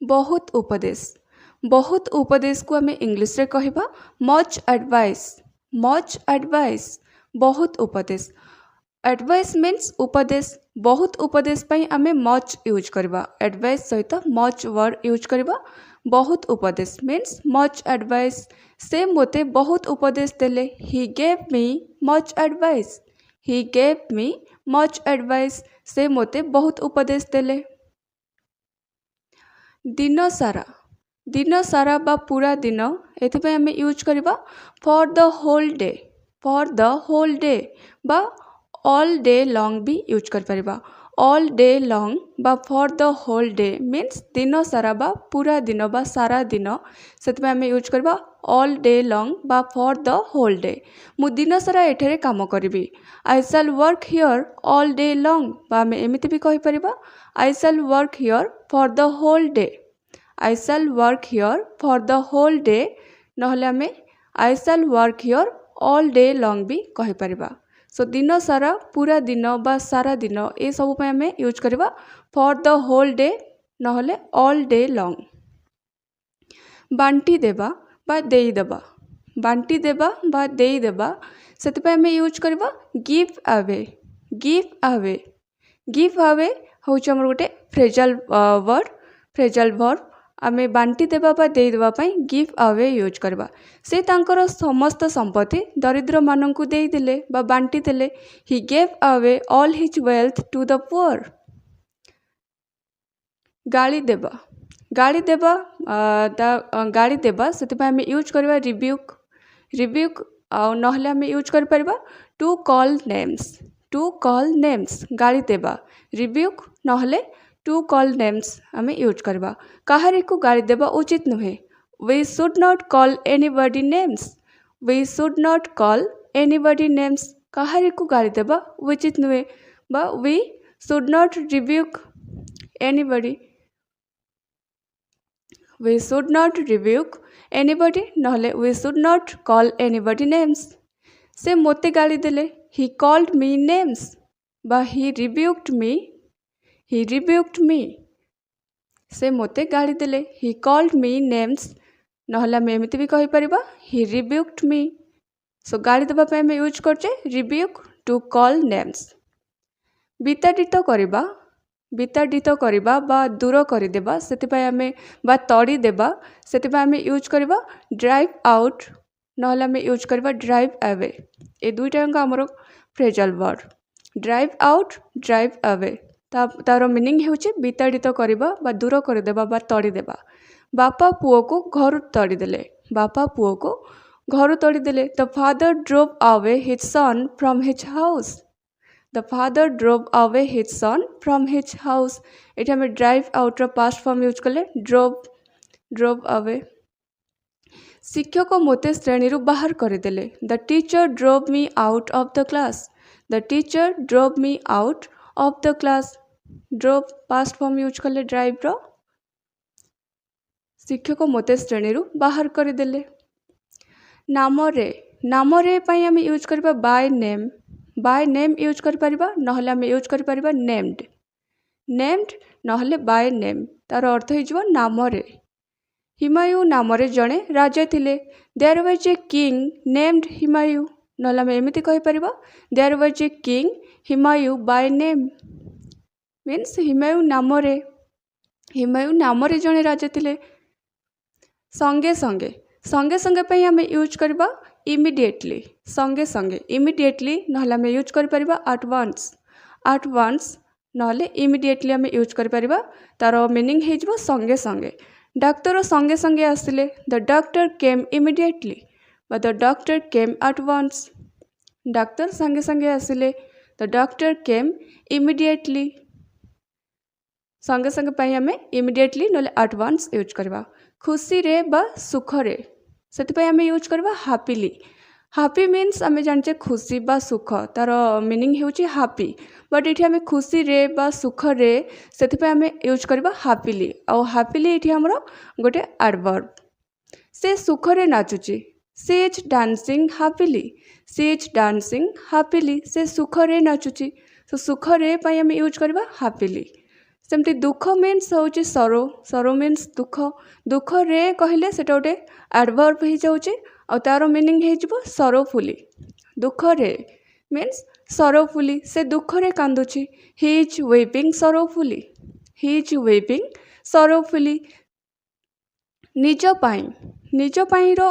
बहुत उपदेश। बहुत उपदेश को आम इंग्लीश रे कहबा मच एडवाइस। मच एडवाइस बहुत उपदेश। एडवाइस मीन्स उपदेश। बहुत उपदेश पई आमे मच यूज करबा। एडवाइस सहित मच वर्ड यूज करबा। बहुत उपदेश मीन्स मच एडवाइस। से मोते बहुत उपदेश देले। He gave me much advice. He gave me much advice. से मोते बहुत उपदेश देले। दिन सारा। दिन सारा बा पूरा दिन एथिपाई आमे यूज करबा for the whole day. For the whole day बा ऑल डे लॉन्ग भी यूज कर परिबा। ऑल डे लॉन्ग बा for the whole day means दिन सारा बा पूरा दिन बा सारा दिन सेथिपाई आमे यूज करबा ऑल डे लॉन्ग बा फॉर द होल डे। मु दिन सारा एठेरे काम करिबी। I shall work here all day long बा आमे एमिति भी कहि परिबा I shall work here for the whole day. I shall work here for the whole day नहले आमे I shall work here all day long भी कहि परिबा। सो दिन सारा पूरा दिन बा सारा दिन ए सब पे आमे यूज करबा फॉर द होल डे नहले ऑल डे लॉन्ग। बांटी देबा बा देई देबा। बांटी देबा बा देई देबा सेति आमे यूज करबा give away. Give away. Give away होउछ हमर गोटे फ्रेजल वर्ड। फ्रेजल वर्ब आमे बांटी देबा बा देई देबा पई गिव अवे यूज करबा। से तांकर समस्त संपत्ति दरिद्र माननकु देई देले बा बांटी देले। He gave away all his wealth to the poor. गाली देबा। गाली देबा गाली देबा सेति आमे यूज करबा रिब्यूक। रिब्यूक आ नहले आमे यूज कर परबा to call names. To call names गाली देबा रिब्यूक नहले टू कॉल नेम्स आमे यूज करबा। काहारी को गाली देबा उचित नुहे। We should not call anybody names. We should not call anybody names काहारी को गाली देबा उचित नुहे बा we should not rebuke anybody. We should not rebuke anybody नहले we should not call anybody names. से मोते गाली देले ही कॉल्ड मी नेम्स बा ही रिब्यूक्ड मी। ही रिब्यूक्ड मी से मोते गाली देले ही कॉल्ड मी नेम्स नहले आमे एमिति भी कहि परिबा ही रिब्यूक्ड मी। सो गाली देबा पे आमे यूज करछे रिब्यूक टू कॉल नेम्स। विताडित करिबा। विताडित करिबा बा दूर करि देबा सेति पय आमे बा तड़ी देबा सेति पय आमे यूज करबा ड्राइव आउट नहले आमे यूज करबा ड्राइव अवे। ए दुईटा हमर phrasal word. Drive out drive away तार मीनिंग हेउचे विताड़ित करबा बा दूर कर देबा बा तड़ी देबा। बापा पुओ को घर तड़ी देले। बापा पुओ को घर तड़ी देले। The father drove away his sun from his house. The father drove away his sun from his house एठी हमें ड्राइव आउट रो पास्ट फॉर्म यूज करले ड्रोव। Drove away. शिक्षक मोते श्रेणी रु बाहर कर देले। The teacher drove me out of the class. The teacher drove me out of the class. Drove past form use करले ड्राइव रो। शिक्षक मोते श्रेणी रु बाहर कर देले। नामरे। नामरे पई आमे यूज करबा by name. By name use कर परिबा नहले आमे यूज कर परिबा नेम्ड। नेम्ड नहले बाय नेम तार अर्थ हिजबो नामरे। हिमायू नामरे जणे राजा थिले। There was a king named Humayun नहले आमे एमिति कहि परिबा there was a king Humayun by name means Humayun नामरे। हिमायू नामरे जणे राजा थिले। संगे संगे। संगे संगे पई आमे यूज करबा इमिडिएटली। संगे संगे इमिडिएटली नहले आमे यूज कर परिबा एट वंस। एट वंस नहले इमिडिएटली आमे यूज कर परिबा तार मीनिंग हेजबो संगे संगे। डाक्टर संगे संगे आसिले। द डॉक्टर केम इमिडिएटली बा the doctor came at once. Doctor संगे संगे आसिले। The doctor came immediately. संगे संगे पई आमे इमिडिएटली नहले एट वंस यूज करबा। खुशी रे बा सुख रे सेति पई आमे यूज करबा हैप्पीली। हैप्पी मीन्स आमे जानचे खुशी बा सुख तार मीनिंग हेउची हैप्पी बट एठी आमे खुशी रे बा सुख रे सेति पई आमे यूज करबा हैप्पीली। आ हैप्पीली एठी हमरो गोटे एडवर्ब। से सुख रे नाचुची। She is dancing happily. She is dancing happily से सुख रे नाचुची। सो सुख रे पई आमे यूज करबा हैप्पीली। सेमती दुख मीन्स हूँ सरो सरो मीन्स दुख दुख रे कहले सेटा गोटे एडवर्ब हो जाऊँचे आ तार मीनिंग हो सरोफुली दुख रे मीन्स सरोफुली से दुख रे कांदुची he is weeping sorrowfully he is weeping sorrowfully निज पाई रो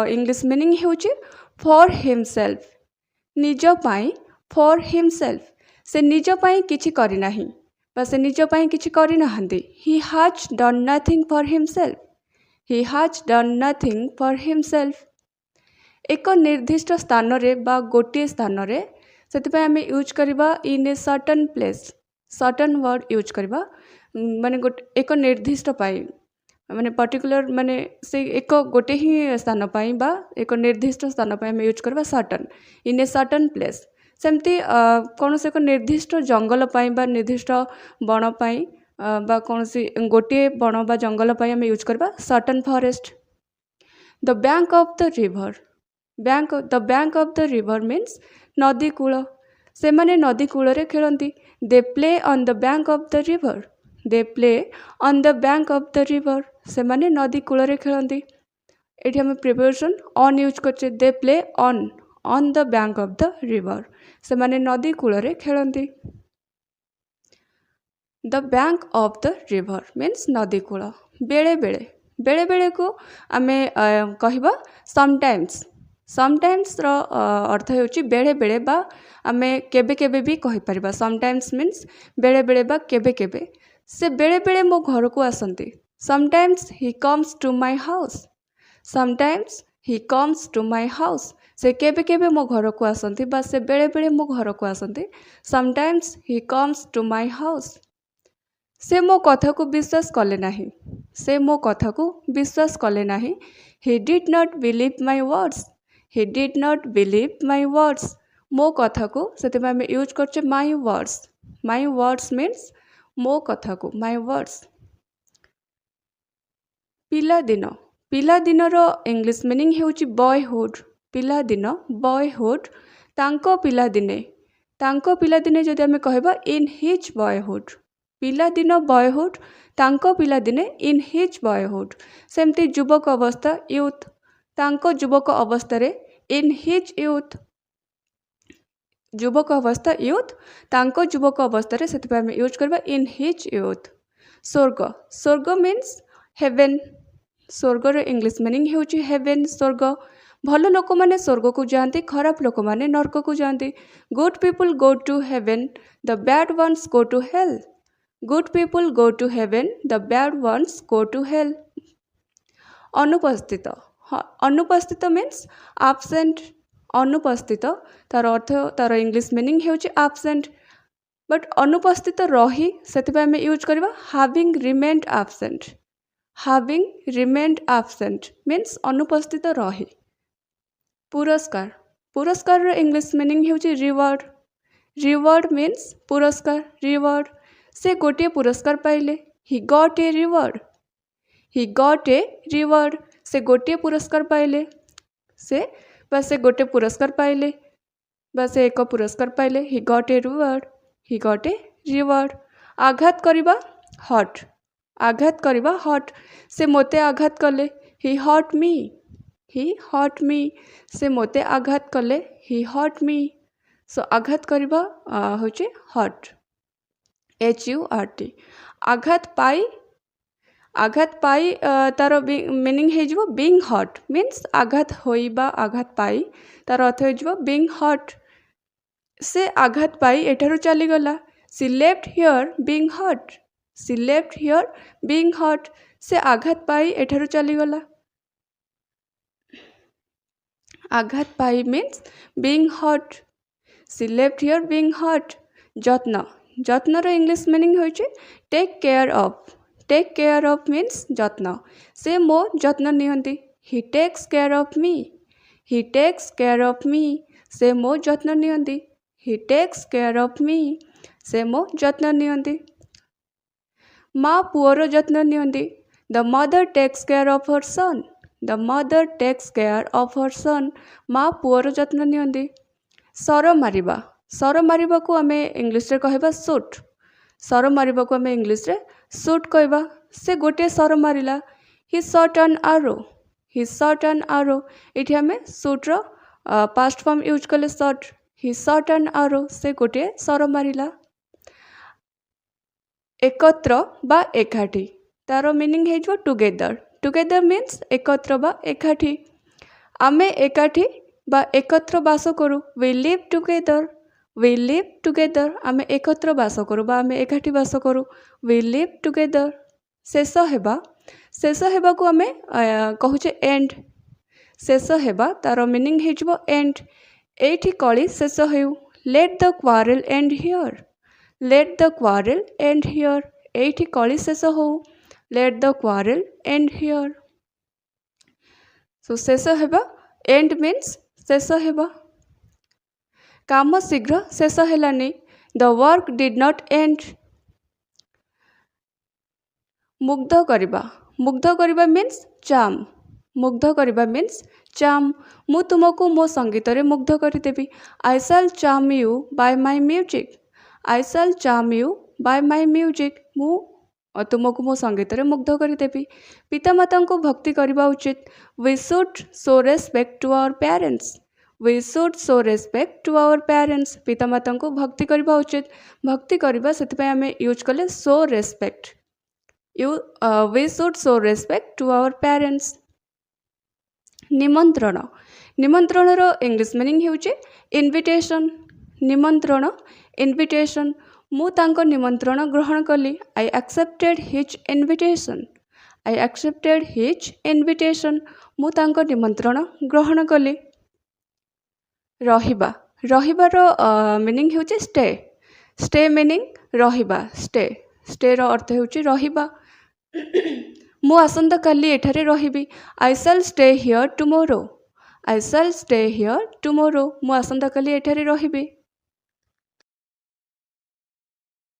इंग्लिश मीनिंग होची फॉर हिमसेल्फ निज पाई फॉर हिमसेल्फ से निज पाई किछि करि नाही बा से निज पाई किछि करि नहांती he has done nothing for himself he has done nothing for himself एक निर्दिष्ट स्थान रे बा गोटे स्थान रे सेतिपय आमे यूज करबा in a certain place certain word use करबा माने एक निर्दिष्ट पाई माने पर्टिकुलर माने से एक गोटे ही स्थान पाई बा एक निर्दिष्ट स्थान पाई आमे यूज करबा certain in a certain place सेमती कौन से एक निर्दिष्ट जंगल पाई बा निर्दिष्ट बण पाई बा कौन से गोटे बण बा जंगल पाई आमे यूज करबा certain forest the bank of the river the bank of the river means नदी कूल से माने नदी कूल रे खेलती they play on the bank of the river they play on the bank of the river से माने नदी cool रे खेलती एठी हम प्रिपोजिशन ऑन यूज करछे they play on the bank of the river से माने नदी कूल रे खेलती the bank of the river means नदी कूल बेले बेले को आमे कहबा समटाइम्स समटाइम्स रो अर्थ होची बेले बेले बा आमे केबे केबे भी कहि परिबा समटाइम्स मीन्स बेले बेले बा केबे केबे से बेले बेले मो घर को आसंती sometimes he comes to my house sometimes he comes to my house से केबे केबे मो घर को आसंती बा से बेले बेले मो घर को आसंती sometimes he comes to my house से मो कथा को विश्वास कले नाही से मो कथा को विश्वास कले नाही he did not believe my words he did not believe my words मो कथा को से आम यूज करछे माय वर्ड्स मीन्स मो कथा को माय वर्ड्स पिलादिन रो इंग्लिश मीनिंग हेउची बॉयहुड पिलादिन बॉयहुड तांको पिलादिने जदि आम कहबा इन हिज बॉयहुड पिलादिन बॉयहुड तांको पिलादिने इन हिज बॉयहुड सेमती युवक अवस्था यूथ तांको युवक अवस्था रे इन हिज यूथ युवक अवस्था यूथ तांको युवक अवस्था रे सेति आम यूज करबा इन हिज यूथ स्वर्ग मीन्स हेवेन स्वर्ग रे इंग्लिश मीनिंग हेउची हेवेन स्वर्ग भल लोक माने स्वर्ग को जाती खराब लोक माने नरक को जाती good people go to heaven the bad ones go to hell good people go to heaven the bad ones go to hell अनुपस्थित मीन्स एब्सेंट अनुपस्थित तार अर्थ तार इंग्लिश मीनिंग हेउची एब्सेंट बट अनुपस्थित रही सेति आम यूज करबा हैविंग रिमेन्ड एब्सेंट मीन्स अनुपस्थित रही पुरस्कार रो इंग्लिश मीनिंग हेउची रिवार्ड मीन्स पुरस्कार रिवार्ड से गोटे पुरस्कार पाइले ही गॉट ए रिवार्ड से गोटे पुरस्कार पाइले से गोटे पुरस्कार पाइले बा से एक पुरस्कार पाइले ही गॉट ए रिवार्ड आघात करिबा हट से मोते आघात कले ही हट मी से मोते आघात कले ही हट मी सो आघात करिबा होचे हट HURT आघात पाई तार मीनिंग हे जिवो बीइंग हट मीन्स आघात होइबा आघात पाई तार अर्थ हे जिवो बीइंग हट से आघात पाई एठारु चली गला सी लेफ्ट हियर बीइंग हट से आघात पाई एठारु चली गला आघात पाई मीन्स बीइंग हट सी लेफ्ट हियर बीइंग हट जत्न रो इंग्लिश मीनिंग होइचे टेक केयर ऑफ मीन्स जत्न से मो जत्न नियंती he takes care of me से मो जत्न नियंती he takes care of me से मो जत्न नियंती माँ पुअर जत्न नियंती the mother takes care of her son माँ पुअर जत्न नियंती सर मारिबा को आमे इंग्लिश रे कहबा सर मारिबा को आमे इंग्लिश रे शूट कहबा से गोटे सर मारिला ही शॉट एन आरो ही शॉट एन आरो एठी आमे शूट रो पास्ट फॉर्म यूज कले शॉट ही शॉट एन आरो से गोटे सर मारिला एकत्र बा एकाठी तार मीनिंग हे जो टुगेदर टुगेदर मीन्स एकत्र बा एकाठी आमे एकाठी बा एकत्र बास करू वी लिव टुगेदर आमे एकत्र बास करू बा आमे एकाठी बास करू वी लिव टुगेदर शेष हेबा को आमे कहूचे एंड शेष हेबा तार मीनिंग हे जो एंड एठी कली शेष हेउ let the quarrel end here let the quarrel end here एठी कली शेष हो let the quarrel end here सो शेष हेबा एंड मीन्स शेष हेबा काम शीघ्र शेष हेलानी the work did not end मुग्ध करिबा मीन्स चाम मुग्ध करिबा मीन्स चाम मु तुमको मो संगीत रे मुग्ध करिदेबी I shall charm you by my music I shall charm you by my music मु तुमको मो संगीत रे मुग्ध करिदेबी पितामाता को भक्ति करबा उचित we should show respect to our parents we should show respect to our parents पितामाता को भक्ति करबा उचित भक्ति करबा सेति आमे यूज कले show respect we should show respect to our parents निमंत्रण निमंत्रण रो इंग्लिश मीनिंग हेउचे इनविटेशन निमंत्रण इनविटेशन मु तांको निमंत्रण ग्रहण कली I accepted his invitation I accepted his invitation मु तांको निमंत्रण ग्रहण कली रहिबा रहिबार मीनिंग हेउचे स्टे स्टे मीनिंग रहिबा स्टे रो अर्थ हेउचे रहिबा मु आसंता काली एठारे रहिबी I shall stay here tomorrow I shall stay here tomorrow मु आसंता काली एठारे रहिबी